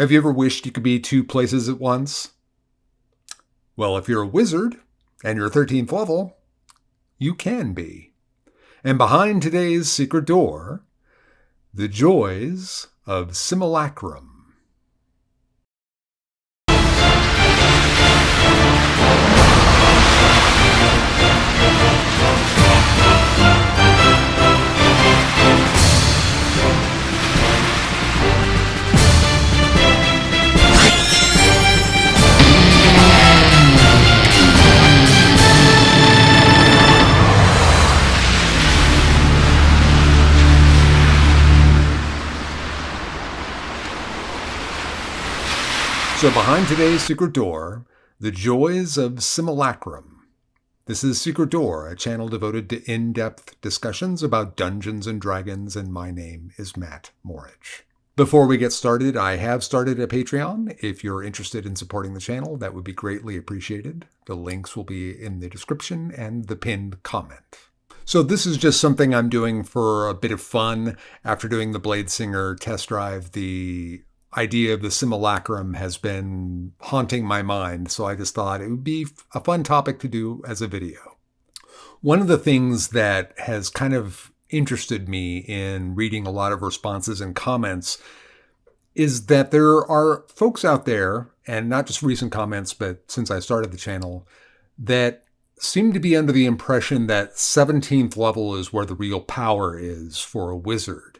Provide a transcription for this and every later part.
Have you ever wished you could be two places at once? Well, if you're a wizard and you're 13th level, you can be. And behind today's secret door, the joys of Simulacrum. So behind today's secret door, the joys of Simulacrum. This is Secret Door, a channel devoted to in-depth discussions about Dungeons and Dragons, and my name is Matt Morich. Before we get started, I have started a Patreon. If you're interested in supporting the channel, that would be greatly appreciated. The links will be in the description and the pinned comment. So this is just something I'm doing for a bit of fun. After doing the Bladesinger test drive, the idea of the Simulacrum has been haunting my mind, so I just thought it would be a fun topic to do as a video. One of the things that has kind of interested me in reading a lot of responses and comments is that there are folks out there, and not just recent comments, but since I started the channel, that seem to be under the impression that 17th level is where the real power is for a wizard.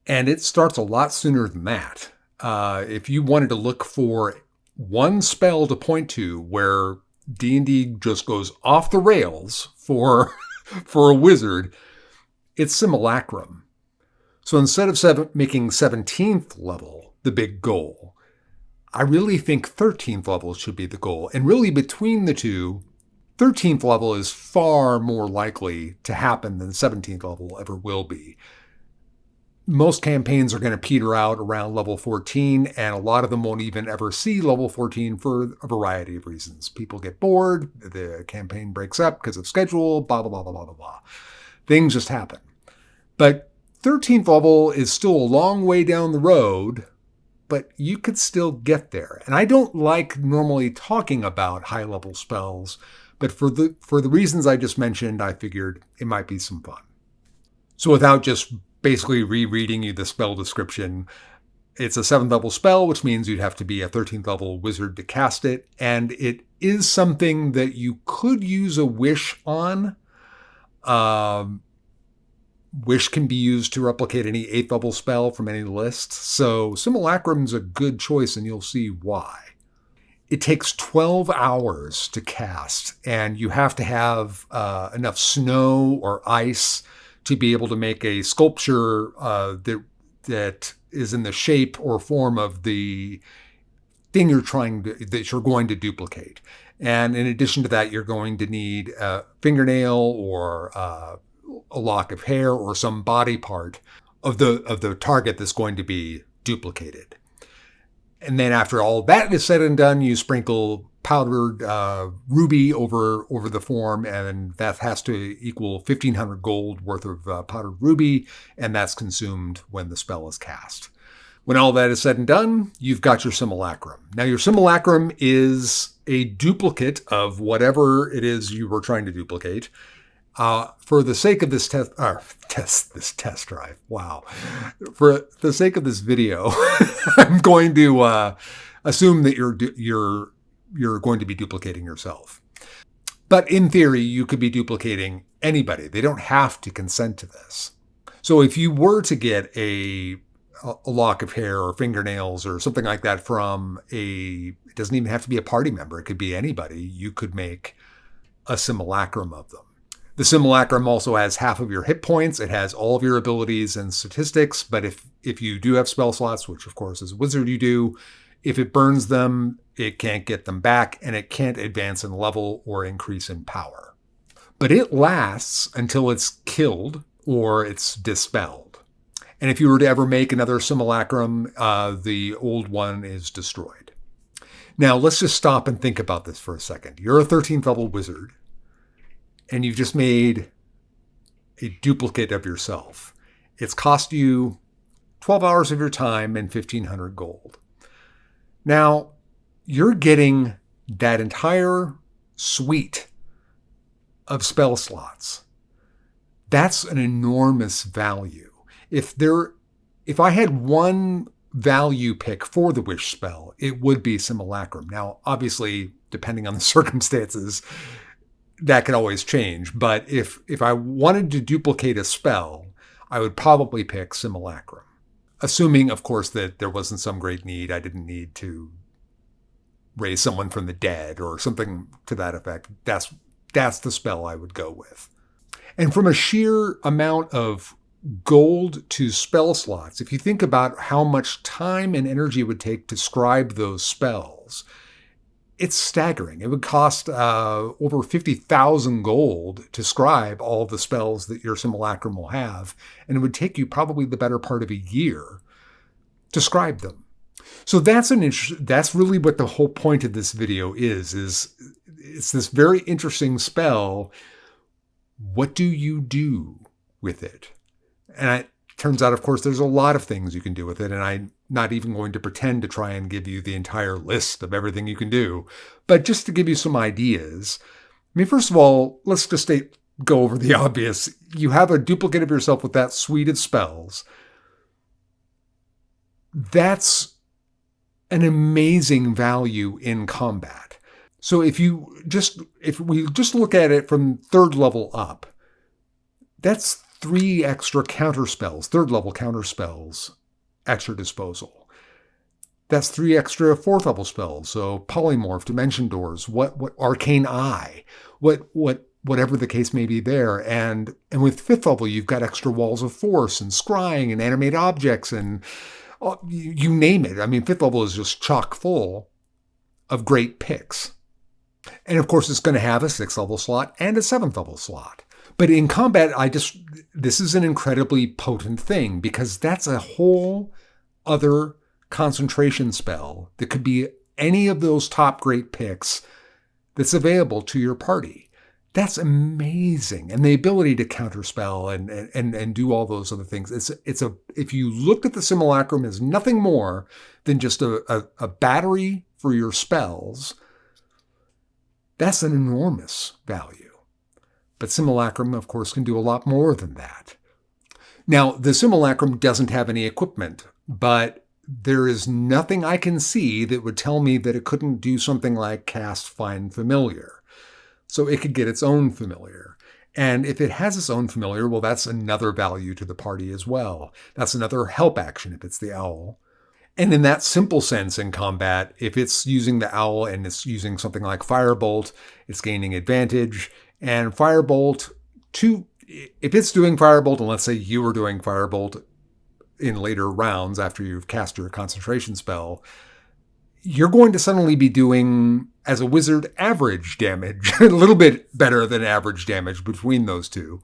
And it starts a lot sooner than that. If you wanted to look for one spell to point to where D&D just goes off the rails for a wizard, it's Simulacrum. So instead of making 17th level the big goal, I really think 13th level should be the goal. And really between the two, 13th level is far more likely to happen than 17th level ever will be. Most campaigns are going to peter out around level 14, and a lot of them won't even ever see level 14 for a variety of reasons. People get bored, the campaign breaks up because of schedule, blah, blah, blah, blah, blah, blah. Things just happen. But 13th level is still a long way down the road, but you could still get there. And I don't like normally talking about high-level spells, but for the reasons I just mentioned, I figured it might be some fun. So without just basically rereading you the spell description, it's a 7th level spell, which means you'd have to be a 13th level wizard to cast it. And it is something that you could use a wish on. Wish can be used to replicate any 8th level spell from any list. So Simulacrum's a good choice, and you'll see why. It takes 12 hours to cast, and you have to have enough snow or ice to be able to make a sculpture that is in the shape or form of the thing that you're going to duplicate. And in addition to that, you're going to need a fingernail or a lock of hair or some body part of the target that's going to be duplicated. And then after all that is said and done, you sprinkle powdered ruby over the form, and that has to equal 1,500 gold worth of powdered ruby, and that's consumed when the spell is cast. When all that is said and done, you've got your Simulacrum. Now, your Simulacrum is a duplicate of whatever it is you were trying to duplicate. For the sake of this test drive, wow. For the sake of this video, I'm going to assume that you're going to be duplicating yourself. But in theory, you could be duplicating anybody. They don't have to consent to this. So if you were to get a lock of hair or fingernails or something like that from it doesn't even have to be a party member. It could be anybody. You could make a Simulacrum of them. The Simulacrum also has half of your hit points. It has all of your abilities and statistics. But if you do have spell slots, which of course as a wizard you do, if it burns them, it can't get them back, and it can't advance in level or increase in power. But it lasts until it's killed or it's dispelled. And if you were to ever make another Simulacrum, the old one is destroyed. Now, let's just stop and think about this for a second. You're a 13th level wizard, and you've just made a duplicate of yourself. It's cost you 12 hours of your time and 1,500 gold. Now, you're getting that entire suite of spell slots. That's an enormous value. If I had one value pick for the wish spell, it would be Simulacrum. Now, obviously, depending on the circumstances, that could always change. But if I wanted to duplicate a spell, I would probably pick Simulacrum. Assuming, of course, that there wasn't some great need. I didn't need to raise someone from the dead or something to that effect. That's the spell I would go with. And from a sheer amount of gold to spell slots, if you think about how much time and energy it would take to scribe those spells, it's staggering. It would cost over 50,000 gold to scribe all the spells that your Simulacrum will have, and it would take you probably the better part of a year to scribe them. So that's really what the whole point of this video is it's this very interesting spell. What do you do with it? And it turns out, of course, there's a lot of things you can do with it, and I'm not even going to pretend to try and give you the entire list of everything you can do. But just to give you some ideas, I mean, first of all, let's just go over the obvious. You have a duplicate of yourself with that suite of spells. That's an amazing value in combat. So if we just look at it from third level up, that's 3 extra counter spells, third level counter spells at your disposal. That's 3 extra fourth level spells. So polymorph, dimension doors, what arcane eye, whatever the case may be there. And with fifth level, you've got extra walls of force and scrying and animate objects and you name it. I mean, fifth level is just chock full of great picks. And of course, it's going to have a 6th level slot and a 7th level slot. But in combat, this is an incredibly potent thing because that's a whole other concentration spell that could be any of those top great picks that's available to your party. That's amazing. And the ability to counterspell and do all those other things. If you looked at the Simulacrum as nothing more than just a battery for your spells, that's an enormous value. But Simulacrum, of course, can do a lot more than that. Now, the Simulacrum doesn't have any equipment, but there is nothing I can see that would tell me that it couldn't do something like cast Find Familiar. So it could get its own familiar. And if it has its own familiar, well, that's another value to the party as well. That's another help action if it's the owl. And in that simple sense in combat, if it's using the owl and it's using something like Firebolt, it's gaining advantage. And Firebolt, if it's doing Firebolt, and let's say you were doing Firebolt in later rounds after you've cast your concentration spell, you're going to suddenly be doing, as a wizard, average damage, a little bit better than average damage between those two.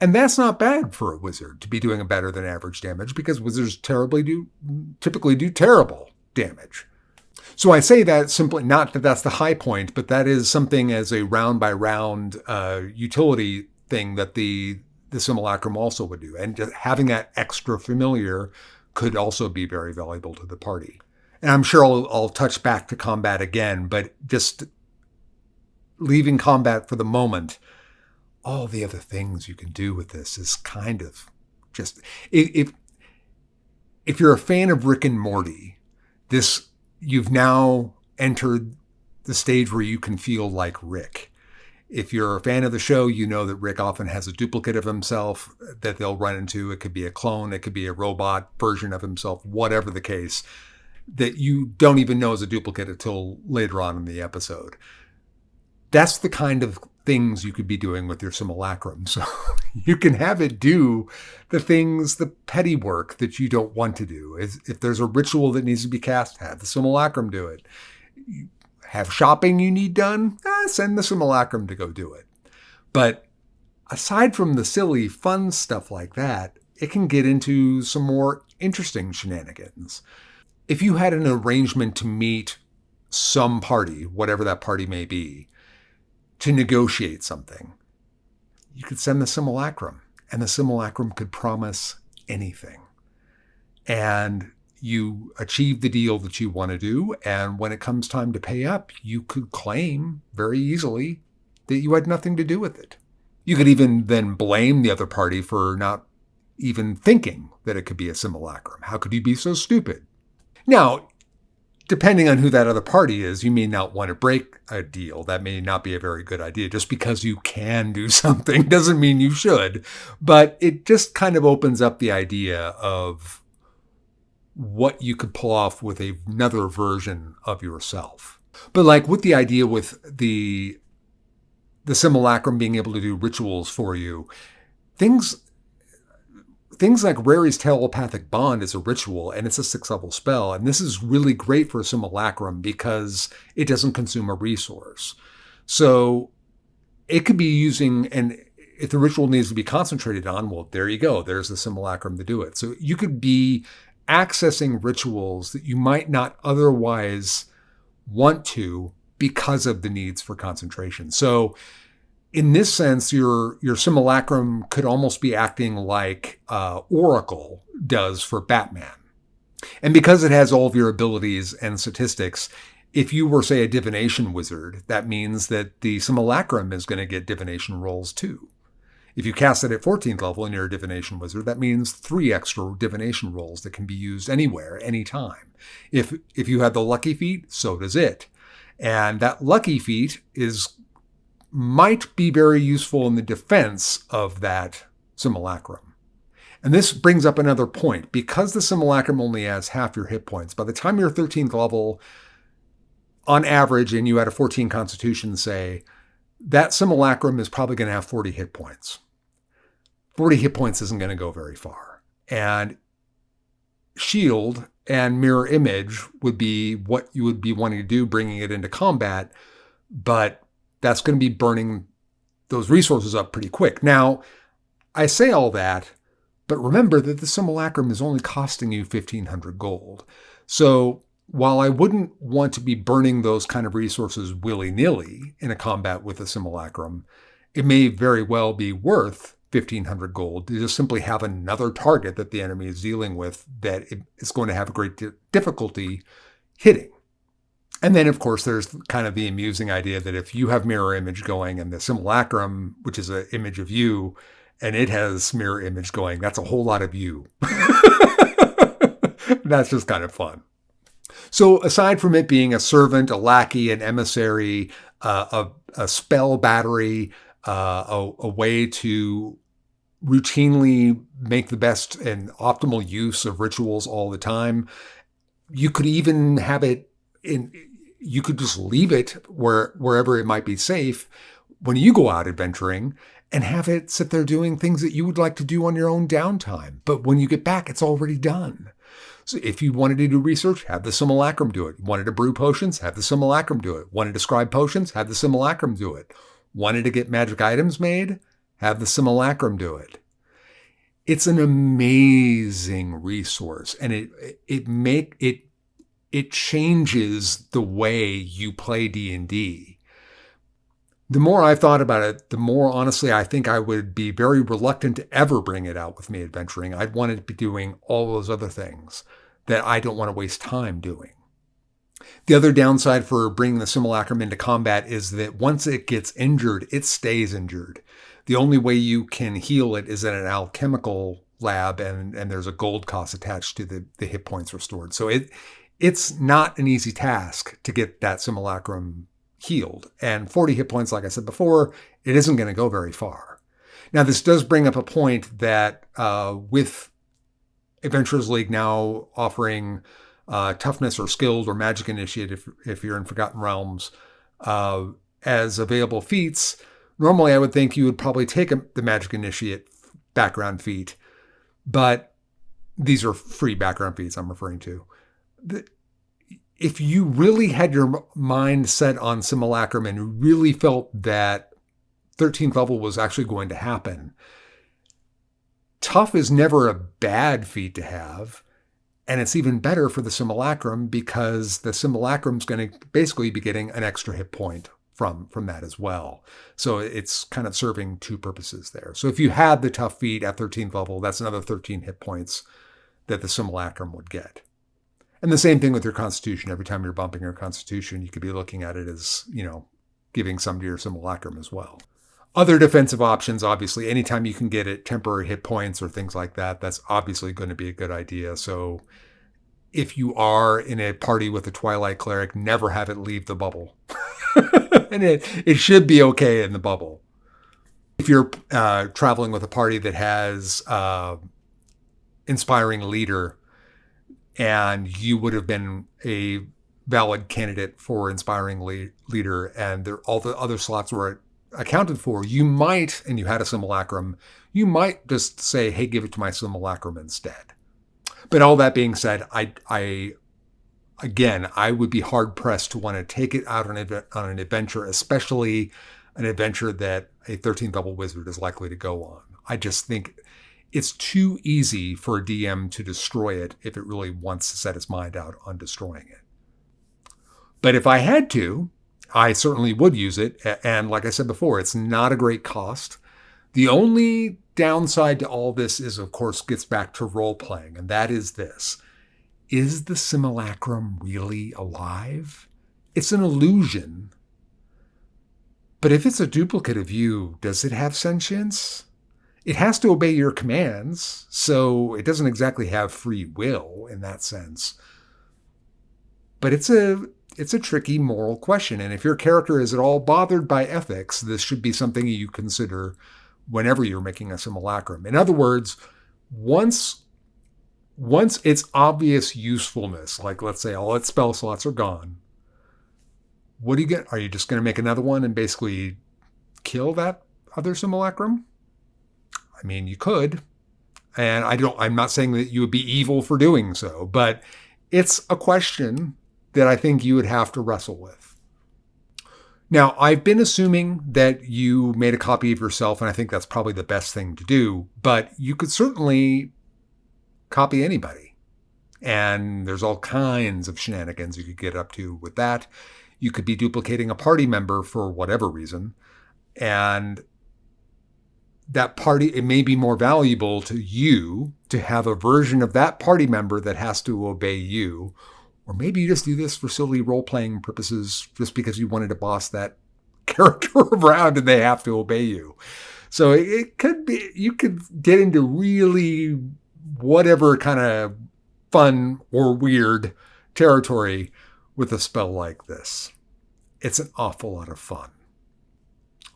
And that's not bad for a wizard to be doing a better than average damage because wizards typically do terrible damage. So I say that simply, not that that's the high point, but that is something as a round by round utility thing that the Simulacrum also would do. And just having that extra familiar could also be very valuable to the party. And I'm sure I'll touch back to combat again, but just leaving combat for the moment, all the other things you can do with this is kind of just, if you're a fan of Rick and Morty, you've now entered the stage where you can feel like Rick. If you're a fan of the show, you know that Rick often has a duplicate of himself that they'll run into. It could be a clone, it could be a robot version of himself, whatever the case, that you don't even know is a duplicate until later on in the episode. That's the kind of things you could be doing with your Simulacrum. So you can have it do the things, the petty work that you don't want to do. If there's a ritual that needs to be cast, have the Simulacrum do it. You have shopping you need done, send the Simulacrum to go do it. But aside from the silly, fun stuff like that, it can get into some more interesting shenanigans. If you had an arrangement to meet some party, whatever that party may be, to negotiate something, you could send the Simulacrum, and the Simulacrum could promise anything. and you achieve the deal that you want to do. And when it comes time to pay up, you could claim very easily that you had nothing to do with it. You could even then blame the other party for not even thinking that it could be a simulacrum. How could you be so stupid? Now, depending on who that other party is, you may not want to break a deal. That may not be a very good idea. Just because you can do something doesn't mean you should. But it just kind of opens up the idea of what you could pull off with another version of yourself. But like with the idea with the simulacrum being able to do rituals for you, things like Rary's telepathic bond is a ritual, and it's a 6th-level spell. And this is really great for a simulacrum because it doesn't consume a resource. So it could be using, and if the ritual needs to be concentrated on, well, there you go. There's the simulacrum to do it. So you could be accessing rituals that you might not otherwise want to because of the needs for concentration. So in this sense, your simulacrum could almost be acting like Oracle does for Batman. And because it has all of your abilities and statistics, if you were, say, a divination wizard, that means that the simulacrum is going to get divination rolls too. If you cast it at 14th level and you're a divination wizard, that means 3 extra divination rolls that can be used anywhere, anytime. If you have the lucky feat, so does it. And that lucky feat might be very useful in the defense of that simulacrum. And this brings up another point. Because the simulacrum only has half your hit points, by the time you're 13th level, on average, and you had a 14 constitution, say, that simulacrum is probably going to have 40 hit points. 40 hit points isn't going to go very far. And shield and mirror image would be what you would be wanting to do, bringing it into combat. But that's going to be burning those resources up pretty quick. Now, I say all that, but remember that the simulacrum is only costing you 1,500 gold. So while I wouldn't want to be burning those kind of resources willy-nilly in a combat with a simulacrum, it may very well be worth 1,500 gold to just simply have another target that the enemy is dealing with that is going to have a great difficulty hitting. And then, of course, there's kind of the amusing idea that if you have mirror image going and the simulacrum, which is an image of you, and it has mirror image going, that's a whole lot of you. That's just kind of fun. So aside from it being a servant, a lackey, an emissary, a spell battery, a way to routinely make the best and optimal use of rituals all the time, you could even have it you could just leave it wherever it might be safe when you go out adventuring and have it sit there doing things that you would like to do on your own downtime. But when you get back, it's already done. So if you wanted to do research, have the simulacrum do it. Wanted to brew potions, have the simulacrum do it. Wanted to scribe potions, have the simulacrum do it. Wanted to get magic items made, have the simulacrum do it. It's an amazing resource, and it changes the way you play D&D. The more I've thought about it, the more honestly I think I would be very reluctant to ever bring it out with me adventuring. I'd want it to be doing all those other things that I don't want to waste time doing. The other downside for bringing the simulacrum into combat is that once it gets injured, it stays injured. The only way you can heal it is in an alchemical lab, and there's a gold cost attached to the hit points restored. So it's not an easy task to get that simulacrum healed. And 40 hit points, like I said before, it isn't going to go very far. Now, this does bring up a point that with Adventurers League now offering toughness or skilled or magic initiate if you're in Forgotten Realms as available feats, normally I would think you would probably take the magic initiate background feat, but these are free background feats I'm referring to. If you really had your mind set on Simulacrum and really felt that 13th level was actually going to happen, tough is never a bad feat to have. And it's even better for the Simulacrum because the Simulacrum is going to basically be getting an extra hit point from that as well. So it's kind of serving two purposes there. So if you had the tough feat at 13th level, that's another 13 hit points that the simulacrum would get. And the same thing with your constitution. Every time you're bumping your constitution, you could be looking at it as, giving some to your simulacrum as well. Other defensive options, obviously, anytime you can get it temporary hit points or things like that, that's obviously going to be a good idea. So if you are in a party with a Twilight Cleric, never have it leave the bubble. And it should be okay in the bubble. If you're traveling with a party that has Inspiring Leader, and you would have been a valid candidate for Inspiring Leader, and all the other slots were accounted for, you might, and you had a simulacrum, you might just say, hey, give it to my simulacrum instead. But all that being said, I would be hard-pressed to want to take it out on an adventure, especially an adventure that a 13th level wizard is likely to go on. I just think it's too easy for a DM to destroy it if it really wants to set its mind out on destroying it. But if I had to, I certainly would use it. And like I said before, it's not a great cost. The only downside to all this is, of course, gets back to role-playing, and that is this. Is the simulacrum really alive? It's an illusion. But if it's a duplicate of you, does it have sentience? It has to obey your commands, so it doesn't exactly have free will in that sense. But it's a tricky moral question, and if your character is at all bothered by ethics, this should be something you consider whenever you're making a simulacrum. In other words, once its obvious usefulness, like let's say all its spell slots are gone, what do you get? Are you just going to make another one and basically kill that other simulacrum? I mean, you could, and I'm not saying that you would be evil for doing so, but it's a question that I think you would have to wrestle with. Now, I've been assuming that you made a copy of yourself, and I think that's probably the best thing to do, but you could certainly copy anybody. And there's all kinds of shenanigans you could get up to with that. You could be duplicating a party member for whatever reason, and that party, it may be more valuable to you to have a version of that party member that has to obey you. Or maybe you just do this for silly role-playing purposes just because you wanted to boss that character around and they have to obey you. So it could be, you could get into really whatever kind of fun or weird territory with a spell like this. It's an awful lot of fun.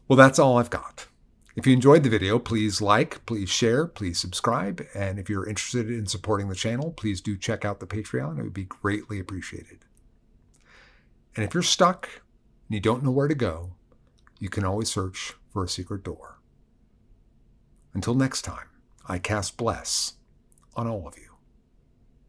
Well, that's all I've got. If you enjoyed the video, please like, please share, please subscribe. And if you're interested in supporting the channel, please do check out the Patreon. It would be greatly appreciated. And if you're stuck and you don't know where to go, you can always search for a secret door. Until next time, I cast bless on all of you.